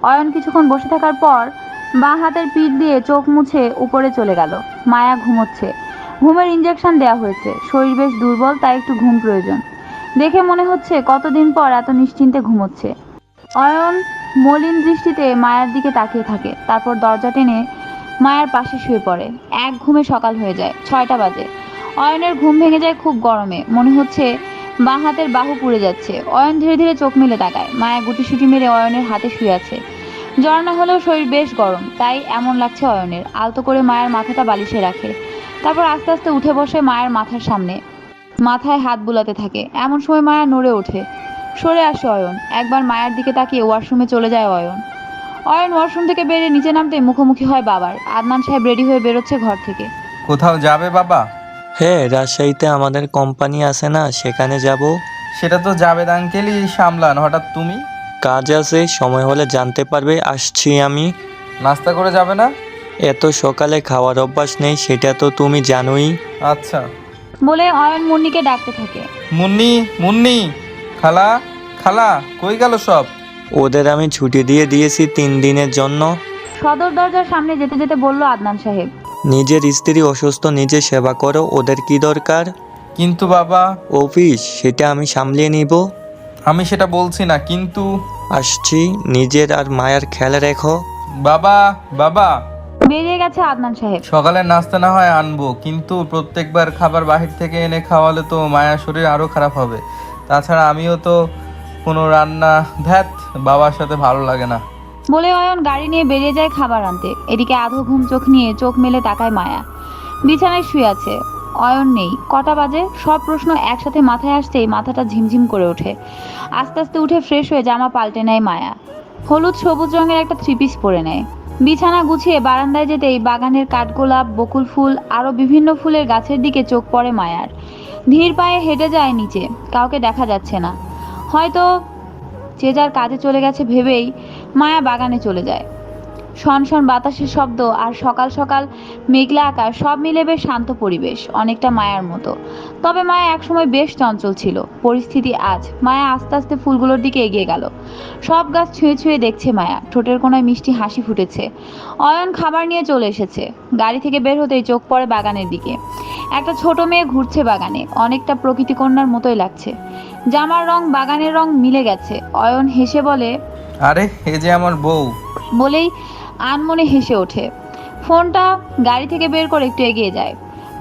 অয়ন কিছুক্ষণ বসে থাকার পর বাঁ হাতের পিঠ দিয়ে চোখ মুছে উপরে চলে গেল। মায়া ঘুমোচ্ছে। ঘুমের ইঞ্জেকশন দেওয়া হয়েছে। শরীর বেশ দুর্বল, তাই একটু ঘুম প্রয়োজন। দেখে মনে হচ্ছে কতদিন পর এত নিশ্চিন্তে ঘুমোচ্ছে। অয়ন মলিন দৃষ্টিতে মায়ার দিকে তাকিয়ে থাকে, তারপর দরজা টেনে মায়ার পাশে শুয়ে পড়ে। এক ঘুমে সকাল হয়ে যায়। 6টা বাজে। অয়নের ঘুম ভেঙে যায় খুব গরমে। মনে হচ্ছে বাঁ হাতের বাহু পুড়ে যাচ্ছে। অয়ন ধীরে ধীরে চোখ মেলে তাকায়। মায়া গুটিসুটি মেরে অয়নের হাতে শুয়ে আছে। জ্বর না হলেও শরীর বেশ গরম, তাই এমন লাগছে অয়নের। আলতো করে মায়ের মাথাটা বালিশে রাখে, তারপর আস্তে আস্তে উঠে বসে মায়ের মাথার সামনে। মাথায় হাত বুলাতে থাকে। এমন সময় মায়া নড়ে ওঠে। সরে আসে অয়ন। একবার মায়ের দিকে তাকিয়ে ওয়াশরুমে চলে যায় অয়ন। অয়ন ওয়াশরুম থেকে বেরিয়ে নিচে নামতে মুখোমুখি হয় বাবার। আদনান সাহেব রেডি হয়ে বেরোচ্ছে ঘর থেকে। কোথাও যাবে বাবা? হ্যাঁ, রাজশাহীতে আমাদের কোম্পানি আছে না, সেখানে যাব। সেটা তো জাবেদ আঙ্কেলই সামলান, হঠাৎ তুমি? কাজ আছে, সময় হলে জানতে পারবে। আসছি আমি। নাস্তা করে যাবে না? এত সকালে খাওয়ার অভ্যাস নেই, সেটা তো তুমি জানোই। আচ্ছা। বলে অয়ন মুন্নিকে ডাকতে থাকে। মুন্নি, মুন্নি, খালা, খালা, কই গেল সব? ওদের আমি ছুটি দিয়ে দিয়েছি 3 দিনের জন্য। সদর দরজার সামনে যেতে যেতে বলল আদনান সাহেব। নিজের স্ত্রী অসুস্থ, নিজে সেবা করো, ওদের কি দরকার? কিন্তু বাবা। অফিস, সেটা আমি সামলিয়ে নিব। আমি সেটা বলছি না, কিন্তু। আসছি, নিজের আর মায়ের খেয়াল রেখো। বাবা, বাবা। বেরিয়ে গেছে আদনান সাহেব। সকালের নাস্তা না হয় আনবো, কিন্তু প্রত্যেকবার খাবার বাহির থেকে এনে খাওয়ালে তো মায়ের শরীর আরও খারাপ হবে। তাছাড়া আমিও তো কোনো রান্না, ধ্যাত, বাবার সাথে ভালো লাগে না। বলে অয়ন গাড়ি নিয়ে বেরিয়ে যায় খাবার আনতে। এদিকে আধো ঘুম চোখ নিয়ে চোখ মেলে তাকায় মায়া। বিছানায় শুয়ে আছে। অয়ন নেই। কটা বাজে? সব প্রশ্ন একসাথে মাথায় আসতেই মাথাটা ঝিমঝিম করে ওঠে। আস্তে আস্তে উঠে ফ্রেশ হয়ে জামা পাল্টে নেয় মায়া। হলুদ সবুজ রঙের একটা 3 পিস পরে নেয়। বিছানা গুছিয়ে বারান্দায় যেতেই বাগানের কাঠগোলাপ, বকুল ফুল আরও বিভিন্ন ফুলের গাছের দিকে চোখ পড়ে মায়ার। ধীর পায়ে হেঁটে যায় নিচে। কাউকে দেখা যাচ্ছে না। হয়তো যে যার কাজে চলে গেছে ভেবেই মায়া বাগানে চলে যায়। শনশন বাতাসের শব্দ আর সকাল সকাল মেঘলা আকাশ সব মিলে বেশ শান্ত পরিবেশ, অনেকটা মায়ার মতো। তবে মায়া একসময় বেশ চঞ্চল ছিল। পরিস্থিতি আজ। মায়া আস্তে আস্তে ফুলগুলোর দিকে এগিয়ে গেল। সব গাছ ছুঁয়ে ছুঁয়ে দেখছে মায়া। ঠোঁটের কোনায় মিষ্টি হাসি ফুটেছে। অয়ন খাবার নিয়ে চলে এসেছে। গাড়ি থেকে বের হতেই চোখ পড়ে বাগানের দিকে। একটা ছোট মেয়ে ঘুরছে বাগানে, অনেকটা প্রকৃতিকন্যার মতোই লাগছে। জামার রং বাগানের রং মিলে গেছে। অয়ন হেসে বলে, আরে, এ যে আমার বউ। বলেই আনমনে হেসে ওঠে। ফোনটা গাড়ি থেকে বের করে একটু এগিয়ে যায়।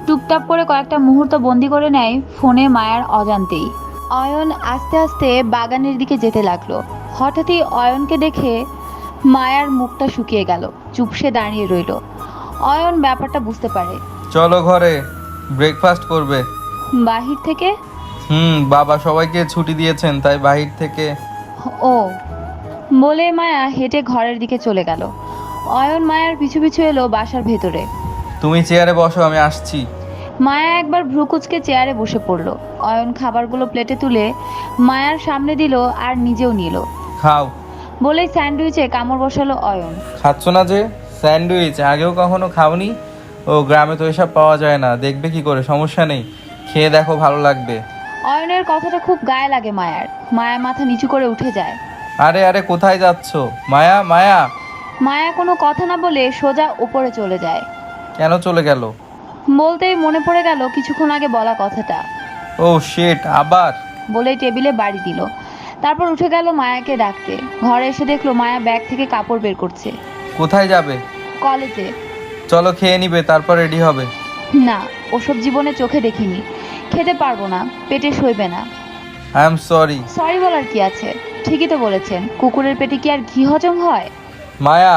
টুপটাপ করে কয়েকটা মুহূর্ত বন্দি করে নেয় ফোনে মায়ার অজান্তেই। অয়ন আস্তে আস্তে বাগানের দিকে যেতে লাগলো। হঠাৎই অয়নকে দেখে মায়ার মুখটা শুকিয়ে গেল। চুপসে দাঁড়িয়ে রইল। অয়ন ব্যাপারটা বুঝতে পারে। চলো ঘরে, ব্রেকফাস্ট করবে। বাহির থেকে? বাবা সবাইকে ছুটি দিয়েছেন, তাই বাহির থেকে। ও, বলে মায়া হেঁটে ঘরের দিকে চলে গেল। অয়ন মায়ার পিছু পিছু এলো বাসার ভেতরে। তুমি চেয়ারে বসো, আমি আসছি। মায়া একবার ভ্রুকুচকে চেয়ারে বসে পড়ল। অয়ন খাবারগুলো প্লেটে তুলে মায়ার সামনে দিল আর নিজেও নিল। খাও। বলেই স্যান্ডউইচে কামড় বসালো অয়ন। খাচ্ছ না যে? স্যান্ডউইচ আগেও কখনো খাওনি? ও, গ্রামে তো এসব পাওয়া যায় না, দেখবে কি করে? সমস্যা নেই, খেয়ে দেখো, ভালো লাগবে। অয়নের কথাটা খুব গায়ে লাগে মায়ার। মায়া মাথা নিচু করে উঠে যায়। আরে আরে, কোথায় যাচ্ছ? মায়া, মায়া। মায়া কোনো কথা না বলে সোজা উপরে চলে যায়। কেন চলে গেল? বলতেই মনে পড়ে গেল কিছুক্ষণ আগে বলা কথাটা। ও শিট, আবার? বলেই টেবিলে বাড়ি দিল। তারপর উঠে গেল মায়াকে ডাকতে। ঘরে এসে দেখলো মায়া ব্যাগ থেকে কাপড় বের করছে। কোথায় যাবে? কলেজে। চলো, খেয়ে নিবে, তারপর রেডি হবে। না, ওসব জীবনে চোখে দেখিনি। খেতে পারবো না, পেটে সইবে না। I am sorry. সরি বলার কি আছে? ঠিকই তো বলেছেন, কুকুরের পেটে কি আর ঘি হজম হয়? মায়া,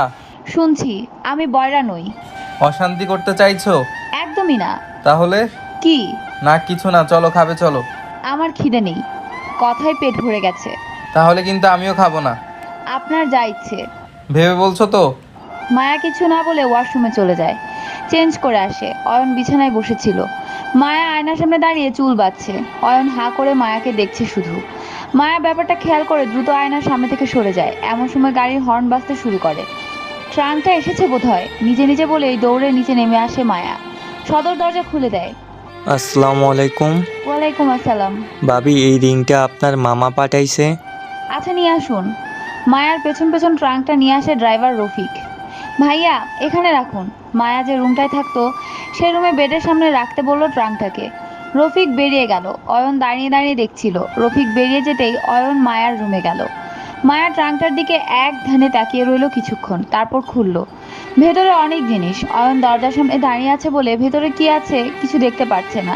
শুনছি, আমি বয়রা নই। অশান্তি করতে চাইছো? একদমই না। তাহলে? কি? না, কিছু না, চলো খাবে, চলো। আমার খিদে নেই, কথায় পেট ভরে গেছে। তাহলে কিন্তু আমিও খাবো না। আপনার যা ইচ্ছে। ভেবে বলছো তো? মায়া কিছু না বলে ওয়াশরুমে চলে যায়। চেঞ্জ করে আসে। অয়ন বিছানায় বসেছিল। মায়া আয়নার সামনে দাঁড়িয়ে চুল বাঁধছে। অয়ন হাঁ করে মায়াকে দেখছে শুধু। মায়া ব্যাপারটা খেয়াল করে দ্রুত আয়নার সামনে থেকে সরে যায়। এমন সময় গাড়ির হর্ন বাজতে শুরু করে। ট্রাঙ্কটা এসেছে বোধহয়, নিজে নিজে বলেই দৌড়ে নিচে নেমে আসে মায়া। সদর দরজা খুলে দেয়। আসসালামু আলাইকুম। ওয়ালাইকুম আসসালাম। ভাবি, এই রিংটা আপনার মামা পাঠাইছে। আচ্ছা, নিয়ে আসুন। মায়ার পেছন পেছন ট্রাঙ্কটা নিয়ে আসে ড্রাইভার রফিক। ভাইয়া এখানে রাখুন। মায়া যে রুমটায় থাকতো সে রুমে বেডের সামনে রাখতে বলল ট্রাঙ্কটাকে। রফিক বেরিয়ে গেল। অয়ন দাঁড়িয়ে দাঁড়িয়ে দেখছিল। রফিক বেরিয়ে যেতেই অয়ন মায়ার রুমে গেল। মায়া ট্রাঙ্কটার দিকে এক ধ্যানে তাকিয়ে রইল কিছুক্ষণ, তারপর খুলল। ভেতরে অনেক জিনিস। অয়ন দরজার সামনে দাঁড়িয়ে আছে বলে ভেতরে কি আছে কিছু দেখতে পাচ্ছে না।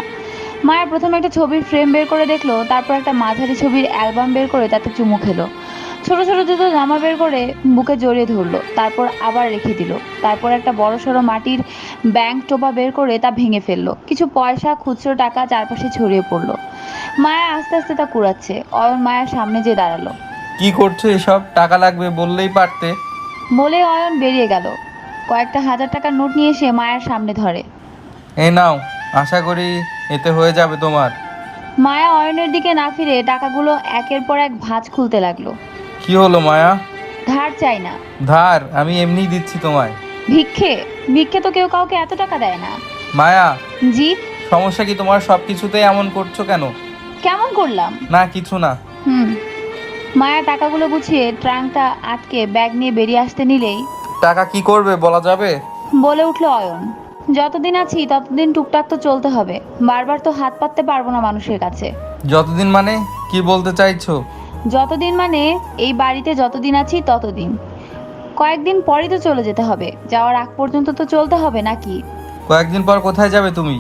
মায়া প্রথমে একটা ছবির ফ্রেম বের করে দেখলো, তারপর একটা মাঝারি ছবির অ্যালবাম বের করে তাতে চুমু খেলো। ছোট ছোট দুটো জামা বের করে বুকে জড়িয়ে ধরলো, তারপর আবার রেখে দিল। তারপর একটা বড়সড় মাটির ব্যাংক টোপা বের করে তা ভেঙে ফেললো। কিছু পয়সা খুচরো টাকা চারপাশে ছড়িয়ে পড়লো। মায়া আস্তে আস্তে তা কুড়াচ্ছে। অয়ন মায়ার সামনে যেয়ে দাঁড়ালো। কি করছো এসব? টাকা লাগবে বললেই পারতে। বলে অয়ন বেরিয়ে গেল। কয়েকটা হাজার টাকার নোট নিয়ে এসে মায়ের সামনে ধরে। এই নাও, আশা করি এতে হয়ে যাবে তোমার। মায়া অয়নের দিকে না ফিরে টাকাগুলো একের পর এক ভাঁজ খুলতে লাগলো। কি হলো মায়া? ধার চাই না। ধার আমি এমনিই দিচ্ছি তোমায়। ভিক্ষে? ভিক্ষে তো কেউ কাউকে এত টাকা দেয় না। মায়া, জি? সমস্যা কি তোমার? সব কিছুতেই এমন করছো কেন? কেমন করলাম? না কিছু না। মায়া টাকাগুলো গুছিয়ে ট্রাঙ্কটা আটকে ব্যাগ নিয়ে বেরিয়ে আসতে নিলেই টাকা কি করবে বলা যাবে? বলে উঠলো অয়ন, যতদিন আছি ততদিন টুকটাক তো চলতে হবে। বারবার তো হাত পাততে পারবো না মানুষের কাছে। যতদিন মানে কি বলতে চাইছো? যতদিন মানে এই বাড়িতে যতদিন আছি ততদিন। কয়েকদিন পরই তো চলে যেতে হবে। যাওয়ার আগ পর্যন্ত তো চলতে হবে নাকি? কয়েকদিন পর কোথায় যাবে তুমি?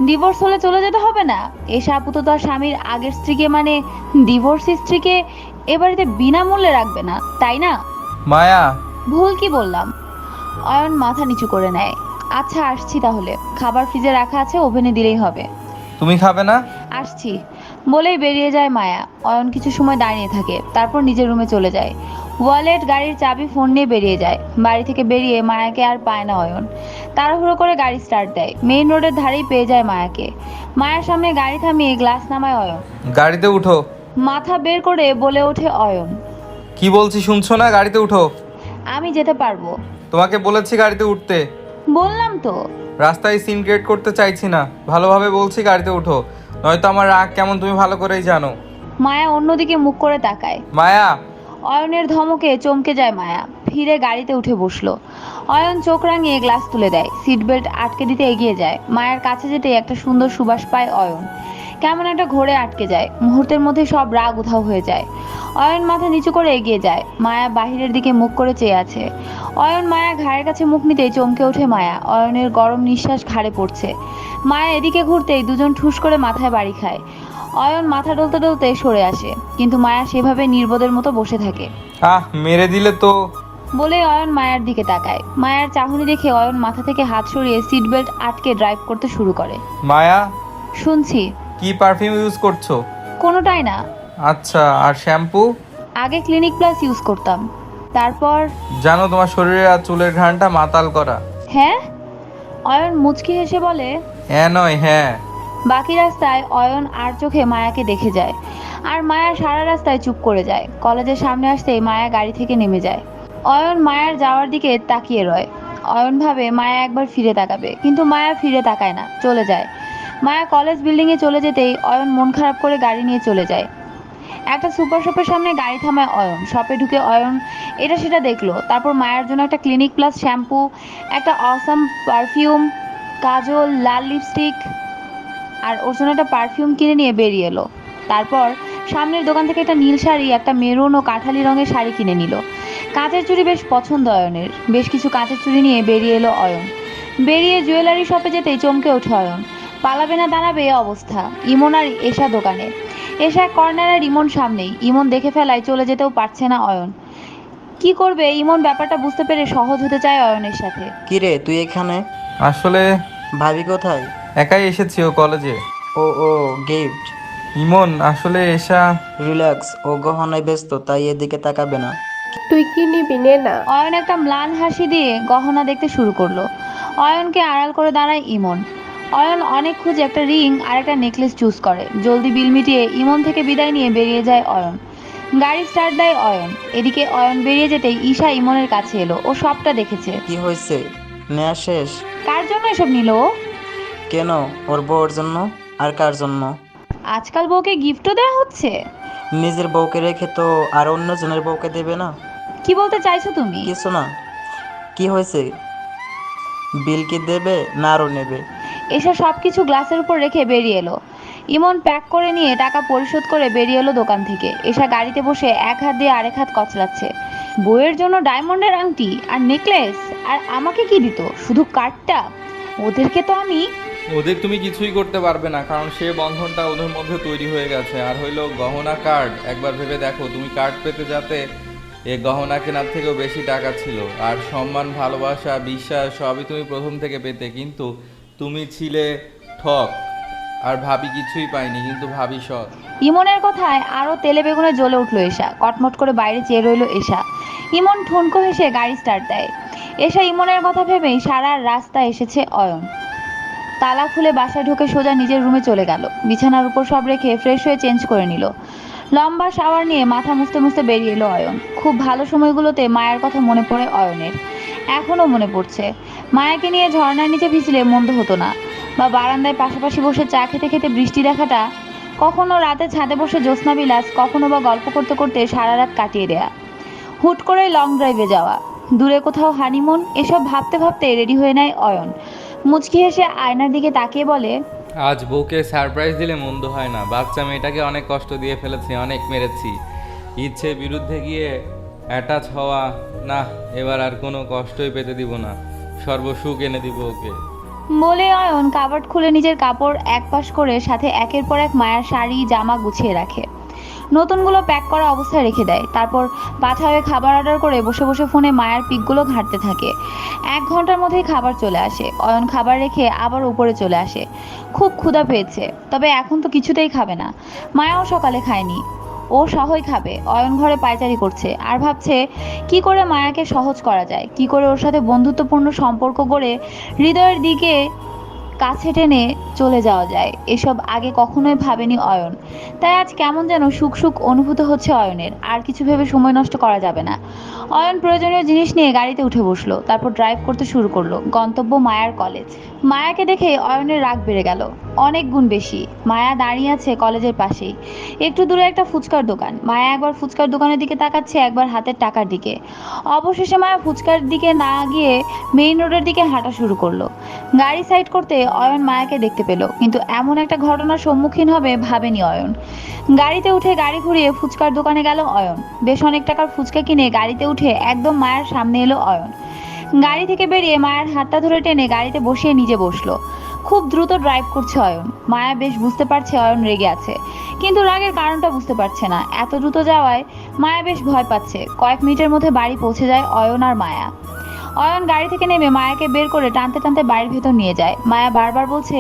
ডিভোর্স হলে চলে যেতে হবে না? এসে আপু তো তার স্বামীর আগের স্ত্রীকে মানে ডিভোর্সি স্ত্রীকে এ বাড়িতে বিনামূল্যে রাখবে না, তাই না? মায়া, ভুল কি বললাম? অয়ন মাথা নিচু করে নেয়। আচ্ছা আসছি তাহলে। খাবার ফ্রিজে রাখা আছে, ওভেনে দিলেই হবে। তুমি খাবে না? আসছি বলেই বেরিয়ে যায় মায়া। অয়ন কিছু সময় দাঁড়িয়ে থাকে, তারপর নিজের রুমে চলে যায়। ওয়ালেট, গাড়ির চাবি, ফোন নিয়ে বেরিয়ে যায়। বাড়ি থেকে বেরিয়ে মায়াকে আর পায় না অয়ন। তাড়াহুড়ো করে গাড়ি স্টার্ট দেয়। মেইন রোডের ধারেই পেয়ে যায় মায়াকে। মায়ার সামনে গাড়ি থামিয়ে গ্লাস নামায় অয়ন। গাড়িতে উঠো। মাথা বের করে বলে ওঠে অয়ন, কি বলছি শুনছো না? গাড়িতে উঠো। আমি যেতে পারবো। তোমাকে বলেছি গাড়িতে উঠতে। বললাম তো। রাস্তায় সিন ক্রিয়েট করতে চাইছি না, ভালোভাবে বলছি গাড়িতে উঠো, নয়তো আমার রাগ কেমন তুমি ভালো করেই জানো। মায়া অন্যদিকে মুখ করে তাকায়। মায়া। অয়নের ধমকে চমকে যায় মায়া। ফিরে গাড়িতে উঠে বসলো। অয়ন চোখ রাঙিয়ে গ্লাস তুলে দেয়। সিট বেল্ট আটকে দিতে এগিয়ে যায়। মায়ের কাছে যেতেই একটা সুন্দর সুবাস পায় অয়ন। কেমন একটা ঘোরে আটকে যায়। মুহূর্তের মধ্যে সব রাগ উধাও হয়ে যায়। অয়ন মাথা নিচু করে এগিয়ে যায়। মায়া বাহিরের দিকে মুখ করে চেয়ে আছে। অয়ন মায়া ঘাড়ের কাছে মুখ নিতেই চমকে ওঠে মায়া। অয়নের গরম নিঃশ্বাস ঘাড়ে পড়ছে। মায়া এদিকে ঘুরতেই দুজন ঠুস করে মাথায় বাড়ি খায়। অয়ন মাথা ডলতে ডলতে সরে আসে, কিন্তু মায়া সেভাবে নির্বোধের মতো বসে থাকে। মেরে দিলে তো। বলে অয়ন মায়ার দিকে তাকায়। মায়ার চাহনি দেখে অয়ন মাথা থেকে হাত সরিয়ে সিট বেল্ট আটকে ড্রাইভ করতে শুরু করে। মায়া, শুনছি। কি পারফিউম ইউজ করছো? কোনোটাই না। আচ্ছা, আর শ্যাম্পু? আগে ক্লিনিক প্লাস ইউজ করতাম, তারপর। জানো তোমার শরীরে আর চুলের ঘ্রাণটা মাতাল করা। হ্যাঁ? অয়ন মুচকি হেসে বলে। হ্যাঁ নয় হ্যাঁ। বাকি রাস্তায় অয়ন আর চোখে মায়াকে দেখে যায়, আর মায়া সারা রাস্তায় চুপ করে যায়। কলেজের সামনে আসতেই মায়া গাড়ি থেকে নেমে যায়। অয়ন মায়ার যাওয়ার দিকে তাকিয়ে রয়। অয়ন ভাবে মায়া একবার ফিরে তাকাবে, কিন্তু মায়া ফিরে তাকায় না, চলে যায়। মায়া কলেজ বিল্ডিংয়ে চলে যেতেই অয়ন মন খারাপ করে গাড়ি নিয়ে চলে যায়। একটা সুপার শপের সামনে গাড়ি থামায় অয়ন। শপে ঢুকে অয়ন এটা সেটা দেখলো। তারপর মায়ের জন্য একটা ক্লিনিক প্লাস শ্যাম্পু, একটা অসাম পারফিউম, কাজল, লাল লিপস্টিক আর ওর জন্য একটা পারফিউম কিনে নিয়ে বেরিয়ে এলো। তারপর সামনের দোকান থেকে একটা নীল শাড়ি, একটা মেরুন ও কাঠালি রঙের শাড়ি কিনে নিল। কাঁচের চুড়ি বেশ পছন্দ অয়নের। বেশ কিছু কাঁচের চুড়ি নিয়ে বেরিয়ে এলো অয়ন। বেরিয়ে জুয়েলারি শপে যেতেই চমকে ওঠে অয়ন। পালাবে না দাঁড়াবে এ অবস্থা। ইমন আর এশা দোকানে। এশা কর্নার আর ইমন সামনেই। ইমন দেখে ফেলায় চলে যেতেও পারছে না অয়ন। কি করবে? ইমন ব্যাপারটা বুঝতে পেরে সহজ হতে চায় অয়নের সাথে। কিরে তুই এখানে? আসলে ভাবি কোথায়? একাই এসেছি ও কলেজে। ও ও গিফট। ইমন আসলে এসা। রিল্যাক্স, ও গহনায় ব্যস্ত, তাই এদিকে তাকাবে না। তুই কি নিবি নে না। অয়ন একটা ম্লান হাসি দিয়ে গহনা দেখতে শুরু করলো। অয়নকে আড়াল করে দাঁড়ায় ইমন। অয়ন অনেক খুঁজে একটা রিং আর একটা নেকলেস চুজ করে। জলদি বিল মিটিয়ে ইমন থেকে বিদায় নিয়ে বেরিয়ে যায় অয়ন। গাড়ি স্টার্ট দেয় অয়ন। এদিকে অয়ন বেরিয়ে যেতেই ঈশা ইমনের কাছে এলো। ও সবটা দেখেছে। কি হয়েছে? নেয়া শেষ? কার জন্য এসব নিল ও? কেন? ওর বউর জন্য। আর কার জন্য? আজকাল বউকে গিফটও দেওয়া হচ্ছে। নিজের বউকে রেখে তো আর অন্যজনের বউকে দেবে না? কি বলতে চাইছো তুমি? কিছু না। কি হয়েছে? বিল কি দেবে না আরও নেবে? এসা সবকিছু গ্লাসের উপর রেখে বেরিয়ে এলো। ইমন প্যাক করে নিয়ে টাকা পরিশোধ করে বেরিয়ে এলো দোকান থেকে। এসা গাড়িতে বসে এক হাত দিয়ে আরেক হাত কচলাচ্ছে। বউয়ের জন্য ডায়মন্ডের আংটি আর নেকলেস, আর আমাকে কি দিত? শুধু কার্ডটা। ওদেরকে তো আমি ওদের তুমি কিছুই করতে পারবে না, কারণ সে বন্ধনটা ওদের মধ্যে তৈরি হয়ে গেছে। আর হইলো গহনা কার্ড, একবার ভেবে দেখো, তুমি কার্ড পেতে যাতে এ গহনা কেনার থেকেও বেশি টাকা ছিল। আর সম্মান, ভালোবাসা, বিশ্বাস সবই তুমি প্রথম থেকে পেতে, কিন্তু তুমি ছিলে ঠক। আর ভাবি কিছুই পাইনি, কিন্তু ভাবি সৎ। ইমনের কথায় আরো তেলে বেগুনে জ্বলে উঠলো এসা। কটমট করে বাইরে চেয়ে রইল এসা। ইমন ঠুনকো হেসে গাড়ি স্টার্ট দেয়। এসা ইমনের কথা ভেবেই সারা রাস্তা এসেছে অয়ন। তালা খুলে বাসায় ঢুকে সোজা নিজের রুমে চলে গেল। বিছানার উপর সব রেখে ফ্রেশ হয়ে চেঞ্জ করে নিল। লম্বা শাওয়ার নিয়ে মাথা মুছতে মুছতে বেরিয়ে এলো অয়ন। খুব ভালো সময়গুলোতে মায়ের কথা মনে পড়ে অয়নের। এখনো মনে পড়ছে। মায়াকে নিয়ে ঝর্ণার নিচে ভিজলে মন্দ হতো না, বা বারান্দায় পাশাপাশি বসে চা খেতে খেতে বৃষ্টি দেখাটা, কখনো রাতে ছাদে বসে জ্যোৎস্না বিলাস, কখনো বা গল্প করতে করতে সারা রাত কাটিয়ে দেয়া, হুট করে লং ড্রাইভে যাওয়া, দূরে কোথাও হানিমুন, এসব ভাবতে ভাবতে রেডি হয়ে নেয় অয়ন। মুচকি হেসে আয়নার দিকে তাকিয়ে বলে, আজ বউকে সারপ্রাইজ দিলে মন্দ হয় না। বাচ্চা মেয়েটাকে অনেক কষ্ট দিয়ে ফেলেছি, অনেক মেরেছি। ইচ্ছে বিরুদ্ধে গিয়ে অ্যাটাচ হওয়া না, এবার আর কোনো কষ্টই পেতে দিব না, সর্বসুখ এনে দিব ওকে। বলে অয়ন কাবার্ড খুলে নিজের কাপড় একপাশ করে সাথে একের পর এক মায়ের শাড়ি জামা গুছিয়ে রাখে। নতুনগুলো প্যাক করা অবস্থায় রেখে দেয়। তারপর পাঠা হয়ে খাবার অর্ডার করে বসে বসে ফোনে মায়ের পিকগুলো ঘাঁটতে থাকে। 1 ঘন্টার মধ্যেই খাবার চলে আসে। অয়ন খাবার রেখে আবার উপরে চলে আসে। খুব ক্ষুধা পেয়েছে, তবে এখন তো কিছুতেই খাবে না। মায়াও সকালে খায়নি, ও সহই খাবে। অয়ন ঘরে পায়চারি করছে আর ভাবছে কি করে মায়াকে সহজ করা যায়, কি করে ওর সাথে বন্ধুত্বপূর্ণ সম্পর্ক গড়ে হৃদয়ের দিকে কাছে টেনে চলে যাওয়া যায়। এসব আগে কখনোই ভাবেনি অয়ন। তাই আজ কেমন যেন সুখ সুখ অনুভূত হচ্ছে অয়নের। আর কিছু ভেবে সময় নষ্ট করা যাবে না। অয়ন প্রয়োজনীয় জিনিস নিয়ে গাড়িতে উঠে বসলো। তারপর ড্রাইভ করতে শুরু করলো। গন্তব্য মায়ার কলেজ। মায়াকে দেখে অয়নের রাগ বেড়ে গেল অনেক গুণ বেশি। মায়া দাঁড়িয়ে আছে কলেজের পাশেই, একটু দূরে একটা ফুচকার দোকান। মায়া একবার ফুচকার দোকানের দিকে তাকাচ্ছে, একবার হাতের টাকার দিকে। অবশেষে মায়া ফুচকার দিকে না গিয়ে মেইন রোডের দিকে হাঁটা শুরু করলো। গাড়ি সাইড করতে অয়ন মায়াকে দেখতে পেল, কিন্তু এমন একটা ঘটনার সম্মুখীন হবে ভাবেনি অয়ন। গাড়িতে উঠে গাড়ি ঘুরিয়ে ফুচকার দোকানে গেল অয়ন। বেশ অনেক টাকার ফুচকা কিনে গাড়িতে উঠে একদম মায়ের সামনে এলো অয়ন। গাড়ি থেকে বেরিয়ে মায়ের হাতটা ধরে টেনে গাড়িতে বসিয়ে নিজে বসলো। খুব দ্রুত ড্রাইভ করছে অয়ন। মায়া বেশ বুঝতে পারছে অয়ন রেগে আছে, কিন্তু রাগের কারণটা বুঝতে পারছে না। এত দ্রুত যাওয়ায় মায়া বেশ ভয় পাচ্ছে। কয়েক মিনিটের মধ্যে বাড়ি পৌঁছে যায় অয়ন আর মায়া। অয়ন গাড়ি থেকে নেমে মায়াকে বের করে টানতে টানতে বাড়ির ভেতর নিয়ে যায়। মায়া বারবার বলছে,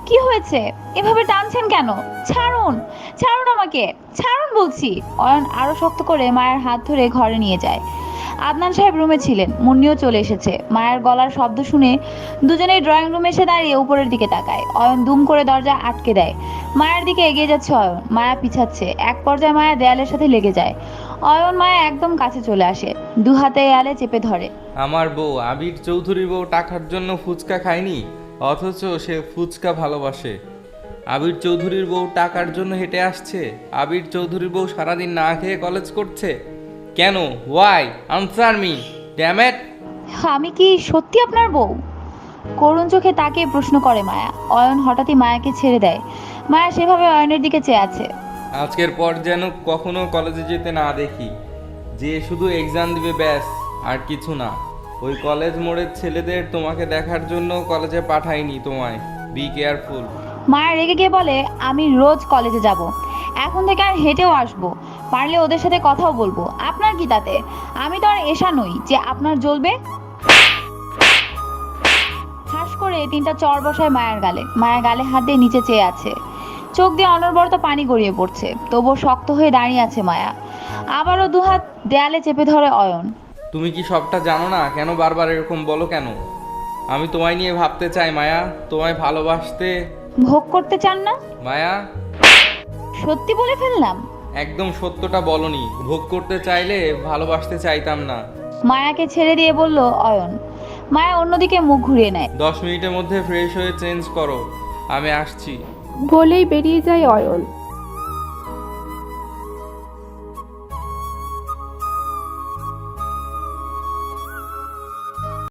কি হয়েছে, এভাবে টানছেন কেন? ছাড়ুন, ছাড়ুন আমাকে, ছাড়ুন বলছি। অয়ন আরো শক্ত করে মায়ের হাত ধরে ঘরে নিয়ে যায়। আদনান সাহেব রুমে ছিলেন, মুন্নিও চলে এসেছে। মায়ের গলার শব্দ শুনে দুজনেই ড্রয়িং রুমে এসে দাঁড়িয়ে উপরের দিকে তাকায়। অয়ন দুম করে দরজা আটকে দেয়। মায়ের দিকে এগিয়ে যাচ্ছে অয়ন, মায়া পিছাচ্ছে। এক পর্যায়ে মায়া দেয়ালের সাথে লেগে যায়। অয়ন মায়া একদম কাছে চলে আসে, দু হাতে দেয়ালে চেপে ধরে। আমার বউ আবির চৌধুরীর বউ টাকার জন্য ফুচকা খায়নি, অথচ সে ফুচকা ভালোবাসে। আবির চৌধুরীর বউ টাকার জন্য হেঁটে আসছে। আবির চৌধুরীর বউ সারাদিন না খেয়ে কলেজ করছে। কেন? Why? Answer me, damn it. আমি কি সত্যি আপনার বউ? করুণ চোখে তাকিয়ে প্রশ্ন করে মায়া। অয়ন হঠাৎই মায়াকে ছেড়ে দেয়। মায়া সেভাবে অয়নের দিকে চেয়ে আছে। আজকের পর যেন কখনো কলেজে যেতে না দেখি, যে শুধু এক্সাম দিবে ব্যাস, আর কিছু না। ওই কলেজ মোড়ের ছেলেদের তোমাকে দেখার জন্য কলেজে পাঠাইনি তোমায়। Be careful. মায়া রেগে গিয়ে বলে, আমি রোজ কলেজে যাব, এখন থেকে আর হেঁটেও আসবো, পারলে ওদের সাথে কথাও বলবো। আপনার কি তাতে? আমি তো আর এসা নই যে আপনার জ্বলবে। ঠাস করে 3টা চড় বসায় মায়ের গালে। মায়া গালে হাত দিয়ে নিচে চেয়ে আছে, চোখ দিয়ে অনবরত পানি গড়িয়ে পড়ছে। তবুও শক্ত হয়ে দাঁড়িয়ে আছে মায়া। আবারও দুহাত দেয়ালে চেপে ধরে অয়ন। তুমি কি সবটা জানো না? কেন বারবার এরকম বলো কেন? আমি তোমায় নিয়ে ভাবতে চাই মায়া, তোমায় ভালোবাসতে। ভোগ করতে চান না? মায়া, সত্যি বলে ফেললাম। একদম সত্যটা বলনি। ভোগ করতে চাইলে ভালোবাসতে চাইতাম না। মায়াকে ছেড়ে দিয়ে বলল অয়ন। মায়া অন্যদিকে মুখ ঘুরিয়ে নেয়। 10 মিনিটের মধ্যে ফ্রেশ হয়ে চেঞ্জ করো, আমি আসছি। বলেই বেরিয়ে যায় অয়ন।